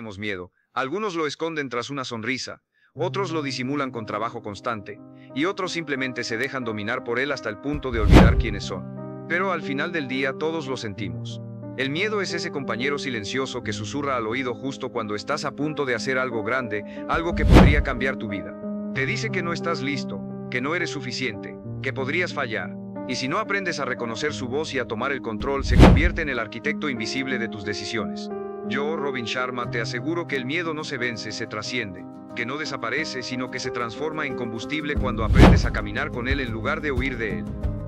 tenemos miedo. Algunos lo esconden tras una sonrisa, otros lo disimulan con trabajo constante, y otros simplemente se dejan dominar por él hasta el punto de olvidar quiénes son. Pero al final del día todos lo sentimos. El miedo es ese compañero silencioso que susurra al oído justo cuando estás a punto de hacer algo grande, algo que podría cambiar tu vida. Te dice que no estás listo, que no eres suficiente, que podrías fallar. Y si no aprendes a reconocer su voz y a tomar el control, se convierte en el arquitecto invisible de tus decisiones. Yo, Robin Sharma, te aseguro que el miedo no se vence, se trasciende, que no desaparece, sino que se transforma en combustible cuando aprendes a caminar con él en lugar de huir de él.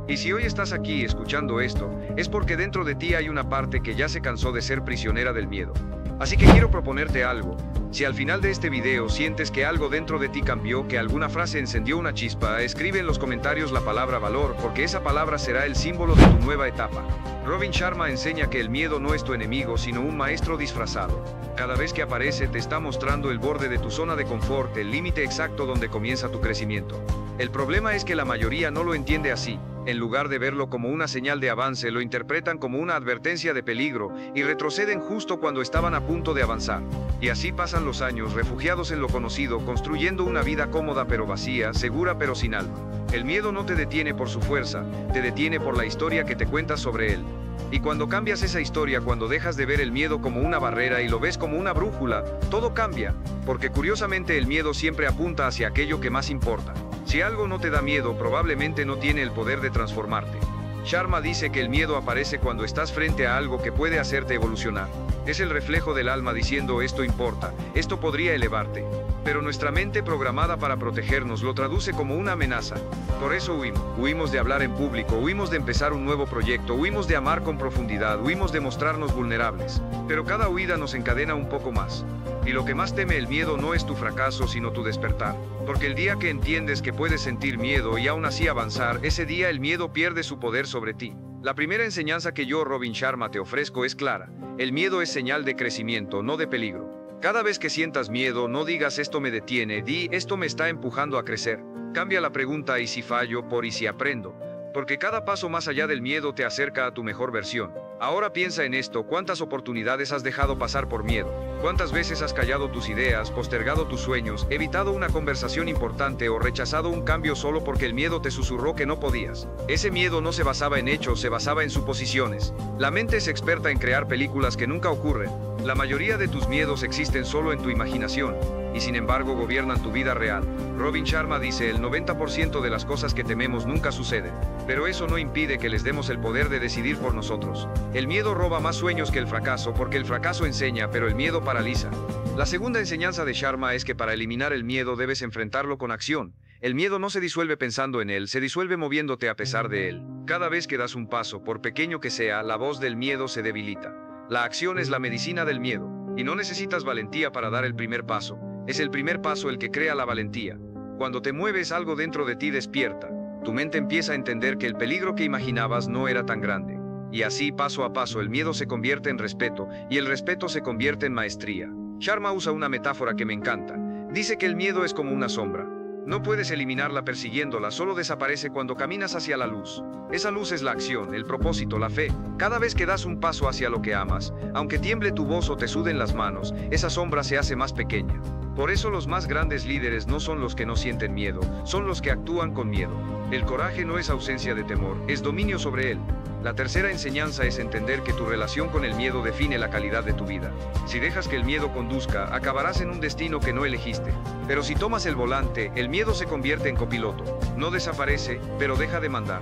Y si hoy estás aquí escuchando esto, es porque dentro de ti hay una parte que ya se cansó de ser prisionera del miedo. Así que quiero proponerte algo. Si al final de este video sientes que algo dentro de ti cambió, que alguna frase encendió una chispa, escribe en los comentarios la palabra valor, porque esa palabra será el símbolo de tu nueva etapa. Robin Sharma enseña que el miedo no es tu enemigo, sino un maestro disfrazado. Cada vez que aparece te está mostrando el borde de tu zona de confort, el límite exacto donde comienza tu crecimiento. El problema es que la mayoría no lo entiende así. En lugar de verlo como una señal de avance, lo interpretan como una advertencia de peligro y retroceden justo cuando estaban a punto de avanzar. Y así pasan los años, refugiados en lo conocido, construyendo una vida cómoda pero vacía, segura pero sin alma. El miedo no te detiene por su fuerza, te detiene por la historia que te cuentas sobre él. Y cuando cambias esa historia, cuando dejas de ver el miedo como una barrera y lo ves como una brújula, todo cambia, porque curiosamente el miedo siempre apunta hacia aquello que más importa. Si algo no te da miedo, probablemente no tiene el poder de transformarte. Sharma dice que el miedo aparece cuando estás frente a algo que puede hacerte evolucionar. Es el reflejo del alma diciendo esto importa, esto podría elevarte. Pero nuestra mente programada para protegernos lo traduce como una amenaza. Por eso huimos de hablar en público, huimos de empezar un nuevo proyecto, huimos de amar con profundidad, huimos de mostrarnos vulnerables. Pero cada huida nos encadena un poco más. Y lo que más teme el miedo no es tu fracaso, sino tu despertar. Porque el día que entiendes que puedes sentir miedo y aún así avanzar, ese día el miedo pierde su poder sobre ti. La primera enseñanza que yo, Robin Sharma, te ofrezco es clara. El miedo es señal de crecimiento, no de peligro. Cada vez que sientas miedo, no digas esto me detiene, di esto me está empujando a crecer. Cambia la pregunta ¿y si fallo? Por ¿y si aprendo? Porque cada paso más allá del miedo te acerca a tu mejor versión. Ahora piensa en esto, ¿cuántas oportunidades has dejado pasar por miedo? ¿Cuántas veces has callado tus ideas, postergado tus sueños, evitado una conversación importante o rechazado un cambio solo porque el miedo te susurró que no podías? Ese miedo no se basaba en hechos, se basaba en suposiciones. La mente es experta en crear películas que nunca ocurren. La mayoría de tus miedos existen solo en tu imaginación, y sin embargo gobiernan tu vida real. Robin Sharma dice, el 90% de las cosas que tememos nunca suceden, pero eso no impide que les demos el poder de decidir por nosotros. El miedo roba más sueños que el fracaso, porque el fracaso enseña, pero el miedo paraliza. La segunda enseñanza de Sharma es que para eliminar el miedo debes enfrentarlo con acción. El miedo no se disuelve pensando en él, se disuelve moviéndote a pesar de él. Cada vez que das un paso, por pequeño que sea, la voz del miedo se debilita. La acción es la medicina del miedo, y no necesitas valentía para dar el primer paso. Es el primer paso el que crea la valentía. Cuando te mueves, algo dentro de ti despierta. Tu mente empieza a entender que el peligro que imaginabas no era tan grande. Y así, paso a paso, el miedo se convierte en respeto, y el respeto se convierte en maestría. Sharma usa una metáfora que me encanta. Dice que el miedo es como una sombra. No puedes eliminarla persiguiéndola, solo desaparece cuando caminas hacia la luz. Esa luz es la acción, el propósito, la fe. Cada vez que das un paso hacia lo que amas, aunque tiemble tu voz o te suden las manos, esa sombra se hace más pequeña. Por eso los más grandes líderes no son los que no sienten miedo, son los que actúan con miedo. El coraje no es ausencia de temor, es dominio sobre él. La tercera enseñanza es entender que tu relación con el miedo define la calidad de tu vida. Si dejas que el miedo conduzca, acabarás en un destino que no elegiste. Pero si tomas el volante, el miedo se convierte en copiloto. No desaparece, pero deja de mandar.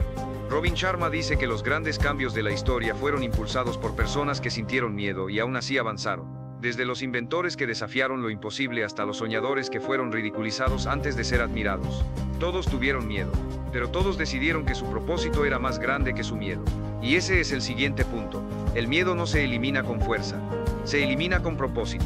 Robin Sharma dice que los grandes cambios de la historia fueron impulsados por personas que sintieron miedo y aún así avanzaron. Desde los inventores que desafiaron lo imposible hasta los soñadores que fueron ridiculizados antes de ser admirados. Todos tuvieron miedo, pero todos decidieron que su propósito era más grande que su miedo. Y ese es el siguiente punto. El miedo no se elimina con fuerza, se elimina con propósito.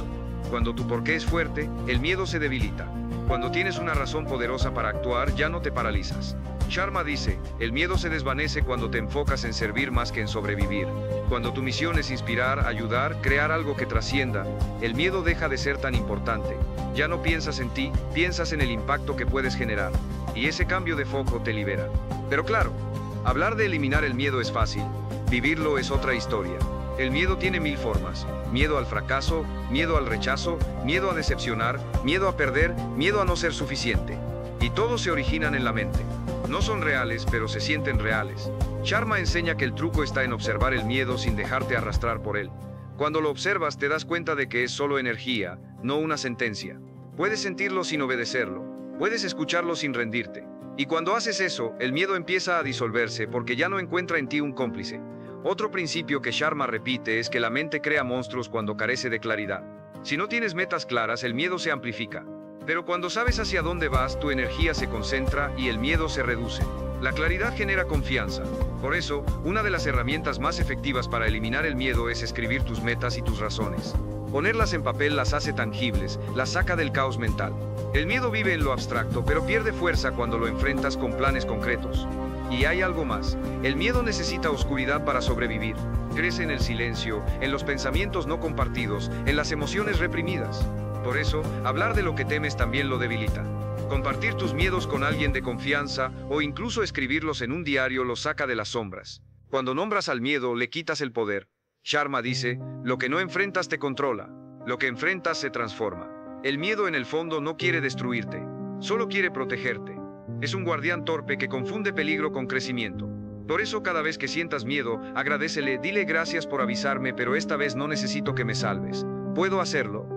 Cuando tu porqué es fuerte, el miedo se debilita. Cuando tienes una razón poderosa para actuar, ya no te paralizas. Sharma dice, el miedo se desvanece cuando te enfocas en servir más que en sobrevivir. Cuando tu misión es inspirar, ayudar, crear algo que trascienda, el miedo deja de ser tan importante. Ya no piensas en ti, piensas en el impacto que puedes generar. Y ese cambio de foco te libera. Pero claro, hablar de eliminar el miedo es fácil, vivirlo es otra historia. El miedo tiene 1000 formas: miedo al fracaso, miedo al rechazo, miedo a decepcionar, miedo a perder, miedo a no ser suficiente. Y todos se originan en la mente. No son reales, pero se sienten reales. Sharma enseña que el truco está en observar el miedo sin dejarte arrastrar por él. Cuando lo observas te das cuenta de que es solo energía, no una sentencia. Puedes sentirlo sin obedecerlo. Puedes escucharlo sin rendirte. Y cuando haces eso, el miedo empieza a disolverse porque ya no encuentra en ti un cómplice. Otro principio que Sharma repite es que la mente crea monstruos cuando carece de claridad. Si no tienes metas claras, el miedo se amplifica. Pero cuando sabes hacia dónde vas, tu energía se concentra y el miedo se reduce. La claridad genera confianza. Por eso, una de las herramientas más efectivas para eliminar el miedo es escribir tus metas y tus razones. Ponerlas en papel las hace tangibles, las saca del caos mental. El miedo vive en lo abstracto, pero pierde fuerza cuando lo enfrentas con planes concretos. Y hay algo más. El miedo necesita oscuridad para sobrevivir. Crece en el silencio, en los pensamientos no compartidos, en las emociones reprimidas. Por eso, hablar de lo que temes también lo debilita. Compartir tus miedos con alguien de confianza o incluso escribirlos en un diario los saca de las sombras. Cuando nombras al miedo, le quitas el poder. Sharma dice, lo que no enfrentas te controla, lo que enfrentas se transforma. El miedo en el fondo no quiere destruirte, solo quiere protegerte. Es un guardián torpe que confunde peligro con crecimiento. Por eso cada vez que sientas miedo, agradécele, dile gracias por avisarme, pero esta vez no necesito que me salves. Puedo hacerlo.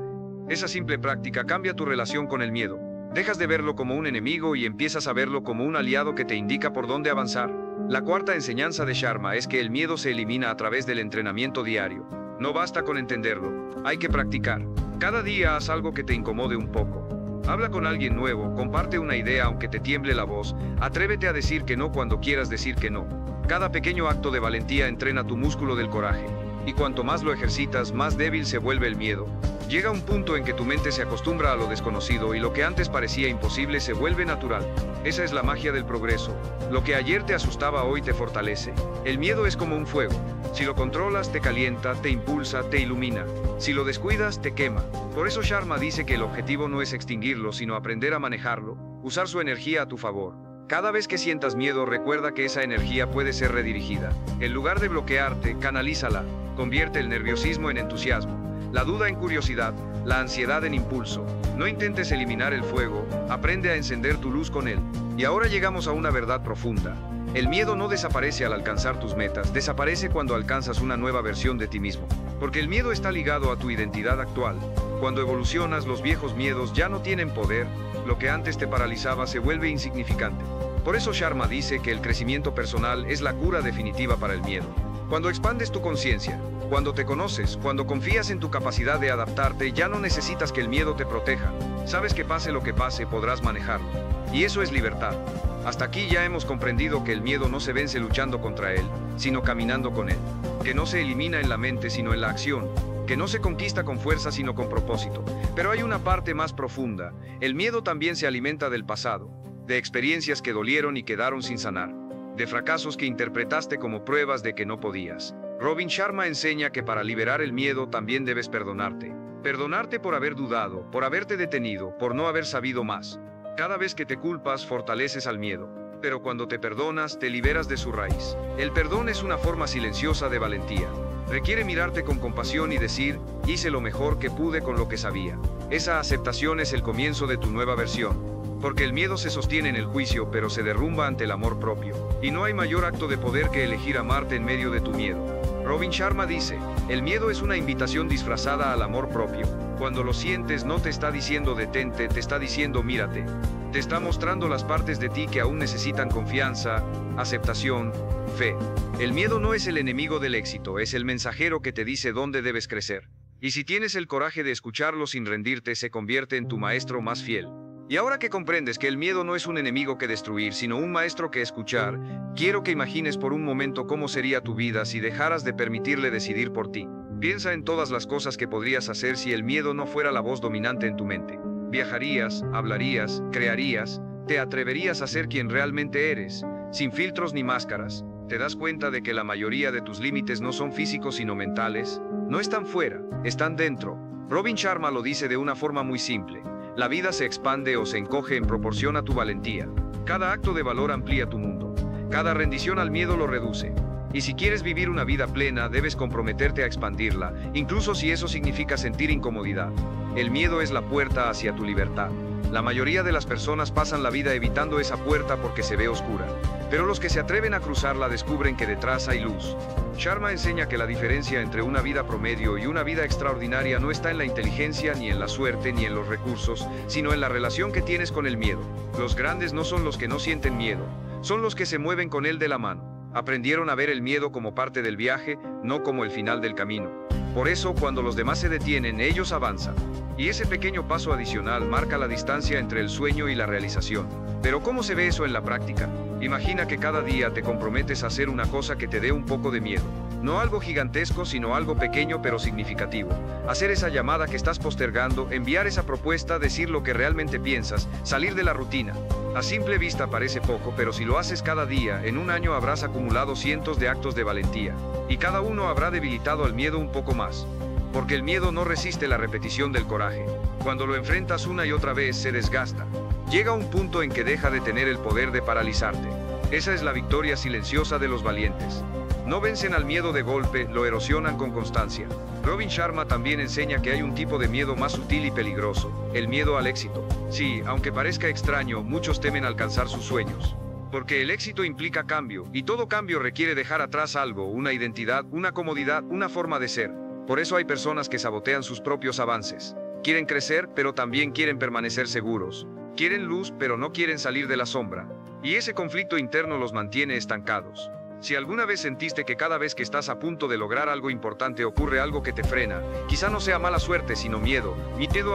Esa simple práctica cambia tu relación con el miedo. Dejas de verlo como un enemigo y empiezas a verlo como un aliado que te indica por dónde avanzar. La cuarta enseñanza de Sharma es que el miedo se elimina a través del entrenamiento diario. No basta con entenderlo, hay que practicar. Cada día haz algo que te incomode un poco. Habla con alguien nuevo, comparte una idea aunque te tiemble la voz, atrévete a decir que no cuando quieras decir que no. Cada pequeño acto de valentía entrena tu músculo del coraje. Y cuanto más lo ejercitas, más débil se vuelve el miedo. Llega un punto en que tu mente se acostumbra a lo desconocido y lo que antes parecía imposible se vuelve natural. Esa es la magia del progreso. Lo que ayer te asustaba hoy te fortalece. El miedo es como un fuego. Si lo controlas, te calienta, te impulsa, te ilumina. Si lo descuidas, te quema. Por eso Sharma dice que el objetivo no es extinguirlo, sino aprender a manejarlo, usar su energía a tu favor. Cada vez que sientas miedo, recuerda que esa energía puede ser redirigida. En lugar de bloquearte, canalízala. Convierte el nerviosismo en entusiasmo, la duda en curiosidad, la ansiedad en impulso. No intentes eliminar el fuego, aprende a encender tu luz con él. Y ahora llegamos a una verdad profunda. El miedo no desaparece al alcanzar tus metas, desaparece cuando alcanzas una nueva versión de ti mismo. Porque el miedo está ligado a tu identidad actual. Cuando evolucionas, los viejos miedos ya no tienen poder, lo que antes te paralizaba se vuelve insignificante. Por eso Sharma dice que el crecimiento personal es la cura definitiva para el miedo. Cuando expandes tu conciencia, cuando te conoces, cuando confías en tu capacidad de adaptarte, ya no necesitas que el miedo te proteja. Sabes que pase lo que pase, podrás manejarlo. Y eso es libertad. Hasta aquí ya hemos comprendido que el miedo no se vence luchando contra él, sino caminando con él. Que no se elimina en la mente, sino en la acción. Que no se conquista con fuerza, sino con propósito. Pero hay una parte más profunda. El miedo también se alimenta del pasado, de experiencias que dolieron y quedaron sin sanar, de fracasos que interpretaste como pruebas de que no podías. Robin Sharma enseña que para liberar el miedo también debes perdonarte. Perdonarte por haber dudado, por haberte detenido, por no haber sabido más. Cada vez que te culpas, fortaleces al miedo. Pero cuando te perdonas, te liberas de su raíz. El perdón es una forma silenciosa de valentía. Requiere mirarte con compasión y decir, hice lo mejor que pude con lo que sabía. Esa aceptación es el comienzo de tu nueva versión. Porque el miedo se sostiene en el juicio, pero se derrumba ante el amor propio. Y no hay mayor acto de poder que elegir amarte en medio de tu miedo. Robin Sharma dice, el miedo es una invitación disfrazada al amor propio. Cuando lo sientes, no te está diciendo detente, te está diciendo mírate. Te está mostrando las partes de ti que aún necesitan confianza, aceptación, fe. El miedo no es el enemigo del éxito, es el mensajero que te dice dónde debes crecer. Y si tienes el coraje de escucharlo sin rendirte, se convierte en tu maestro más fiel. Y ahora que comprendes que el miedo no es un enemigo que destruir, sino un maestro que escuchar, quiero que imagines por un momento cómo sería tu vida si dejaras de permitirle decidir por ti. Piensa en todas las cosas que podrías hacer si el miedo no fuera la voz dominante en tu mente. Viajarías, hablarías, crearías, te atreverías a ser quien realmente eres, sin filtros ni máscaras. Te das cuenta de que la mayoría de tus límites no son físicos sino mentales. No están fuera, están dentro. Robin Sharma lo dice de una forma muy simple. La vida se expande o se encoge en proporción a tu valentía. Cada acto de valor amplía tu mundo. Cada rendición al miedo lo reduce. Y si quieres vivir una vida plena, debes comprometerte a expandirla, incluso si eso significa sentir incomodidad. El miedo es la puerta hacia tu libertad. La mayoría de las personas pasan la vida evitando esa puerta porque se ve oscura. Pero los que se atreven a cruzarla descubren que detrás hay luz. Sharma enseña que la diferencia entre una vida promedio y una vida extraordinaria no está en la inteligencia, ni en la suerte, ni en los recursos, sino en la relación que tienes con el miedo. Los grandes no son los que no sienten miedo, son los que se mueven con él de la mano. Aprendieron a ver el miedo como parte del viaje, no como el final del camino. Por eso, cuando los demás se detienen, ellos avanzan. Y ese pequeño paso adicional marca la distancia entre el sueño y la realización. Pero ¿cómo se ve eso en la práctica? Imagina que cada día te comprometes a hacer una cosa que te dé un poco de miedo. No algo gigantesco, sino algo pequeño pero significativo. Hacer esa llamada que estás postergando, enviar esa propuesta, decir lo que realmente piensas, salir de la rutina. A simple vista parece poco, pero si lo haces cada día, en un año habrás acumulado cientos de actos de valentía. Y cada uno habrá debilitado al miedo un poco más. Porque el miedo no resiste la repetición del coraje. Cuando lo enfrentas una y otra vez, se desgasta. Llega un punto en que deja de tener el poder de paralizarte. Esa es la victoria silenciosa de los valientes. No vencen al miedo de golpe, lo erosionan con constancia. Robin Sharma también enseña que hay un tipo de miedo más sutil y peligroso, el miedo al éxito. Sí, aunque parezca extraño, muchos temen alcanzar sus sueños. Porque el éxito implica cambio, y todo cambio requiere dejar atrás algo, una identidad, una comodidad, una forma de ser. Por eso hay personas que sabotean sus propios avances. Quieren crecer, pero también quieren permanecer seguros. Quieren luz, pero no quieren salir de la sombra. Y ese conflicto interno los mantiene estancados. Si alguna vez sentiste que cada vez que estás a punto de lograr algo importante ocurre algo que te frena, quizá no sea mala suerte, sino miedo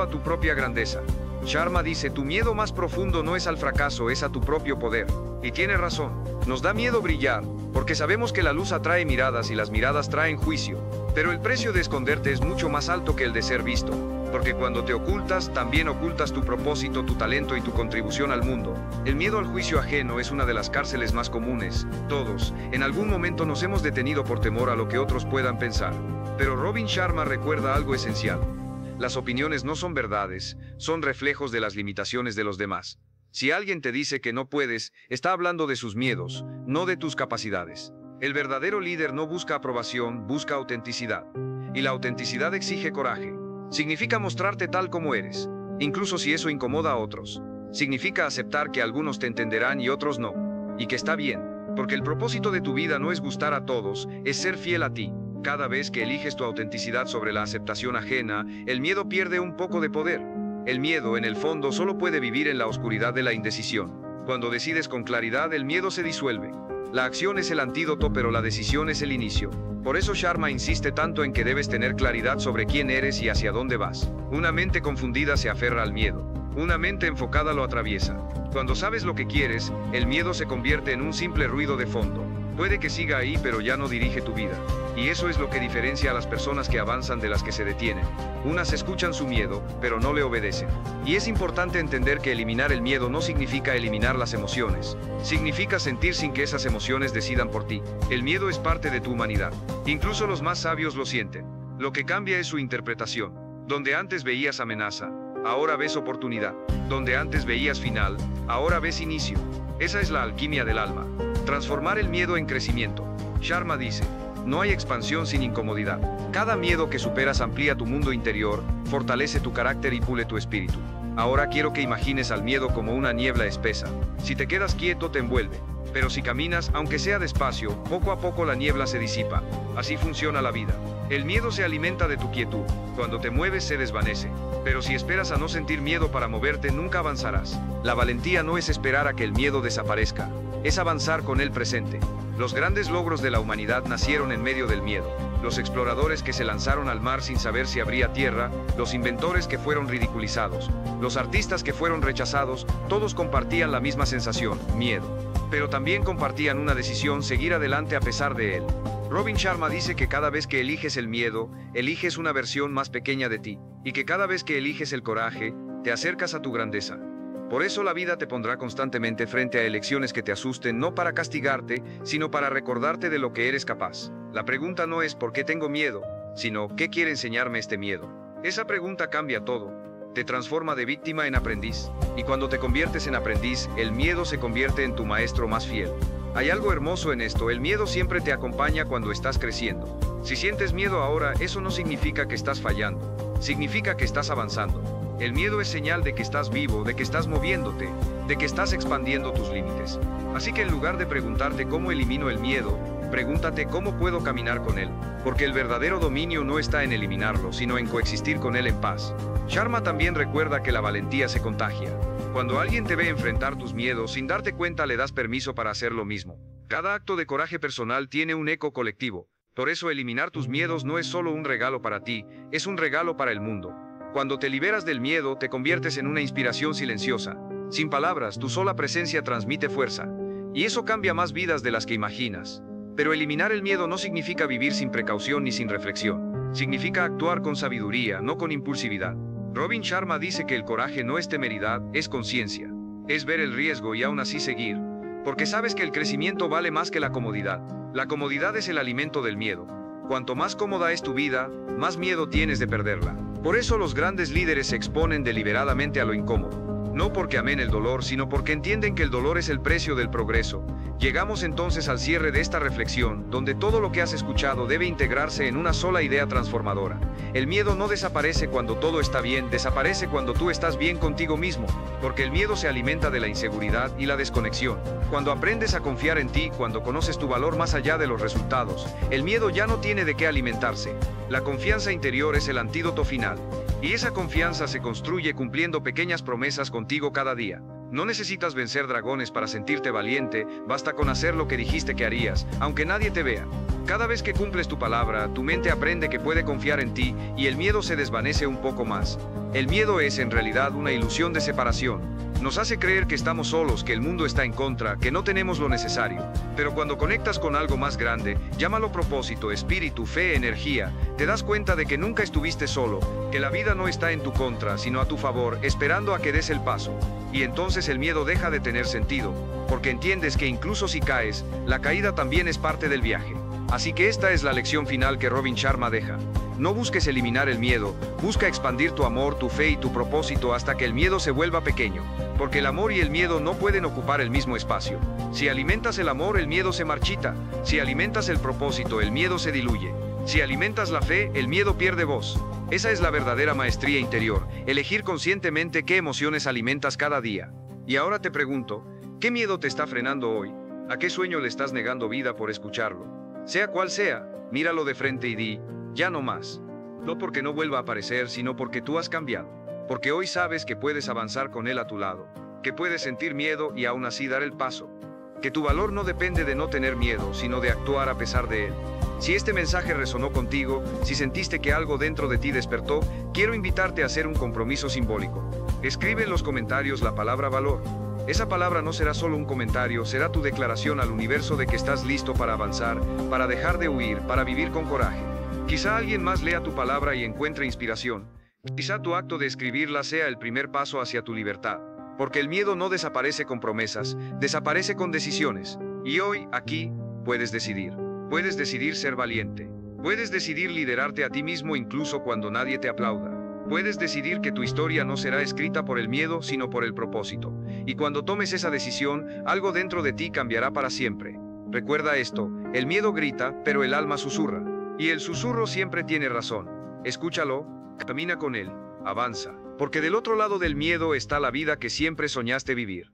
a tu propia grandeza. Sharma dice, tu miedo más profundo no es al fracaso, es a tu propio poder. Y tiene razón, nos da miedo brillar, porque sabemos que la luz atrae miradas y las miradas traen juicio. Pero el precio de esconderte es mucho más alto que el de ser visto, porque cuando te ocultas, también ocultas tu propósito, tu talento y tu contribución al mundo. El miedo al juicio ajeno es una de las cárceles más comunes. Todos, en algún momento nos hemos detenido por temor a lo que otros puedan pensar. Pero Robin Sharma recuerda algo esencial. Las opiniones no son verdades, son reflejos de las limitaciones de los demás. Si alguien te dice que no puedes, está hablando de sus miedos, no de tus capacidades. El verdadero líder no busca aprobación, busca autenticidad. Y la autenticidad exige coraje. Significa mostrarte tal como eres, incluso si eso incomoda a otros. Significa aceptar que algunos te entenderán y otros no. Y que está bien, porque el propósito de tu vida no es gustar a todos, es ser fiel a ti. Cada vez que eliges tu autenticidad sobre la aceptación ajena, el miedo pierde un poco de poder. El miedo, en el fondo, solo puede vivir en la oscuridad de la indecisión. Cuando decides con claridad, el miedo se disuelve. La acción es el antídoto, pero la decisión es el inicio. Por eso Sharma insiste tanto en que debes tener claridad sobre quién eres y hacia dónde vas. Una mente confundida se aferra al miedo. Una mente enfocada lo atraviesa. Cuando sabes lo que quieres, el miedo se convierte en un simple ruido de fondo. Puede que siga ahí, pero ya no dirige tu vida. Y eso es lo que diferencia a las personas que avanzan de las que se detienen. Unas escuchan su miedo, pero no le obedecen. Y es importante entender que eliminar el miedo no significa eliminar las emociones. Significa sentir sin que esas emociones decidan por ti. El miedo es parte de tu humanidad. Incluso los más sabios lo sienten. Lo que cambia es su interpretación. Donde antes veías amenaza, ahora ves oportunidad. Donde antes veías final, ahora ves inicio. Esa es la alquimia del alma. Transformar el miedo en crecimiento. Sharma dice, no hay expansión sin incomodidad. Cada miedo que superas amplía tu mundo interior, fortalece tu carácter y pule tu espíritu. Ahora quiero que imagines al miedo como una niebla espesa. Si te quedas quieto, te envuelve. Pero si caminas, aunque sea despacio, poco a poco la niebla se disipa. Así funciona la vida. El miedo se alimenta de tu quietud. Cuando te mueves, se desvanece. Pero si esperas a no sentir miedo para moverte, nunca avanzarás. La valentía no es esperar a que el miedo desaparezca. Es avanzar con él presente. Los grandes logros de la humanidad nacieron en medio del miedo. Los exploradores que se lanzaron al mar sin saber si habría tierra, los inventores que fueron ridiculizados, los artistas que fueron rechazados, todos compartían la misma sensación, miedo. Pero también compartían una decisión, seguir adelante a pesar de él. Robin Sharma dice que cada vez que eliges el miedo, eliges una versión más pequeña de ti, y que cada vez que eliges el coraje, te acercas a tu grandeza. Por eso la vida te pondrá constantemente frente a elecciones que te asusten, no para castigarte, sino para recordarte de lo que eres capaz. La pregunta no es ¿por qué tengo miedo?, sino ¿qué quiere enseñarme este miedo? Esa pregunta cambia todo. Te transforma de víctima en aprendiz. Y cuando te conviertes en aprendiz, el miedo se convierte en tu maestro más fiel. Hay algo hermoso en esto, el miedo siempre te acompaña cuando estás creciendo. Si sientes miedo ahora, eso no significa que estás fallando, significa que estás avanzando. El miedo es señal de que estás vivo, de que estás moviéndote, de que estás expandiendo tus límites. Así que en lugar de preguntarte cómo elimino el miedo, pregúntate cómo puedo caminar con él, porque el verdadero dominio no está en eliminarlo, sino en coexistir con él en paz. Sharma también recuerda que la valentía se contagia. Cuando alguien te ve enfrentar tus miedos sin darte cuenta, le das permiso para hacer lo mismo. Cada acto de coraje personal tiene un eco colectivo. Por eso eliminar tus miedos no es solo un regalo para ti, es un regalo para el mundo. Cuando te liberas del miedo, te conviertes en una inspiración silenciosa. Sin palabras, tu sola presencia transmite fuerza. Y eso cambia más vidas de las que imaginas. Pero eliminar el miedo no significa vivir sin precaución ni sin reflexión. Significa actuar con sabiduría, no con impulsividad. Robin Sharma dice que el coraje no es temeridad, es conciencia. Es ver el riesgo y aún así seguir. Porque sabes que el crecimiento vale más que la comodidad. La comodidad es el alimento del miedo. Cuanto más cómoda es tu vida, más miedo tienes de perderla. Por eso los grandes líderes se exponen deliberadamente a lo incómodo. No porque amen el dolor, sino porque entienden que el dolor es el precio del progreso. Llegamos entonces al cierre de esta reflexión, donde todo lo que has escuchado debe integrarse en una sola idea transformadora. El miedo no desaparece cuando todo está bien, desaparece cuando tú estás bien contigo mismo, porque el miedo se alimenta de la inseguridad y la desconexión. Cuando aprendes a confiar en ti, cuando conoces tu valor más allá de los resultados, el miedo ya no tiene de qué alimentarse. La confianza interior es el antídoto final. Y esa confianza se construye cumpliendo pequeñas promesas contigo cada día. No necesitas vencer dragones para sentirte valiente, basta con hacer lo que dijiste que harías, aunque nadie te vea. Cada vez que cumples tu palabra, tu mente aprende que puede confiar en ti y el miedo se desvanece un poco más. El miedo es en realidad una ilusión de separación. Nos hace creer que estamos solos, que el mundo está en contra, que no tenemos lo necesario. Pero cuando conectas con algo más grande, llámalo propósito, espíritu, fe, energía, te das cuenta de que nunca estuviste solo, que la vida no está en tu contra, sino a tu favor, esperando a que des el paso. Y entonces el miedo deja de tener sentido, porque entiendes que incluso si caes, la caída también es parte del viaje. Así que esta es la lección final que Robin Sharma deja. No busques eliminar el miedo, busca expandir tu amor, tu fe y tu propósito hasta que el miedo se vuelva pequeño, porque el amor y el miedo no pueden ocupar el mismo espacio. Si alimentas el amor, el miedo se marchita. Si alimentas el propósito, el miedo se diluye. Si alimentas la fe, el miedo pierde voz. Esa es la verdadera maestría interior, elegir conscientemente qué emociones alimentas cada día. Y ahora te pregunto, ¿qué miedo te está frenando hoy? ¿A qué sueño le estás negando vida por escucharlo? Sea cual sea, míralo de frente y di, ya no más. No porque no vuelva a aparecer, sino porque tú has cambiado. Porque hoy sabes que puedes avanzar con él a tu lado, que puedes sentir miedo y aún así dar el paso. Que tu valor no depende de no tener miedo, sino de actuar a pesar de él. Si este mensaje resonó contigo, si sentiste que algo dentro de ti despertó, quiero invitarte a hacer un compromiso simbólico. Escribe en los comentarios la palabra valor. Esa palabra no será solo un comentario, será tu declaración al universo de que estás listo para avanzar, para dejar de huir, para vivir con coraje. Quizá alguien más lea tu palabra y encuentre inspiración. Quizá tu acto de escribirla sea el primer paso hacia tu libertad. Porque el miedo no desaparece con promesas, desaparece con decisiones. Y hoy, aquí, puedes decidir. Puedes decidir ser valiente. Puedes decidir liderarte a ti mismo incluso cuando nadie te aplauda. Puedes decidir que tu historia no será escrita por el miedo, sino por el propósito. Y cuando tomes esa decisión, algo dentro de ti cambiará para siempre. Recuerda esto, el miedo grita, pero el alma susurra. Y el susurro siempre tiene razón. Escúchalo, camina con él, avanza. Porque del otro lado del miedo está la vida que siempre soñaste vivir.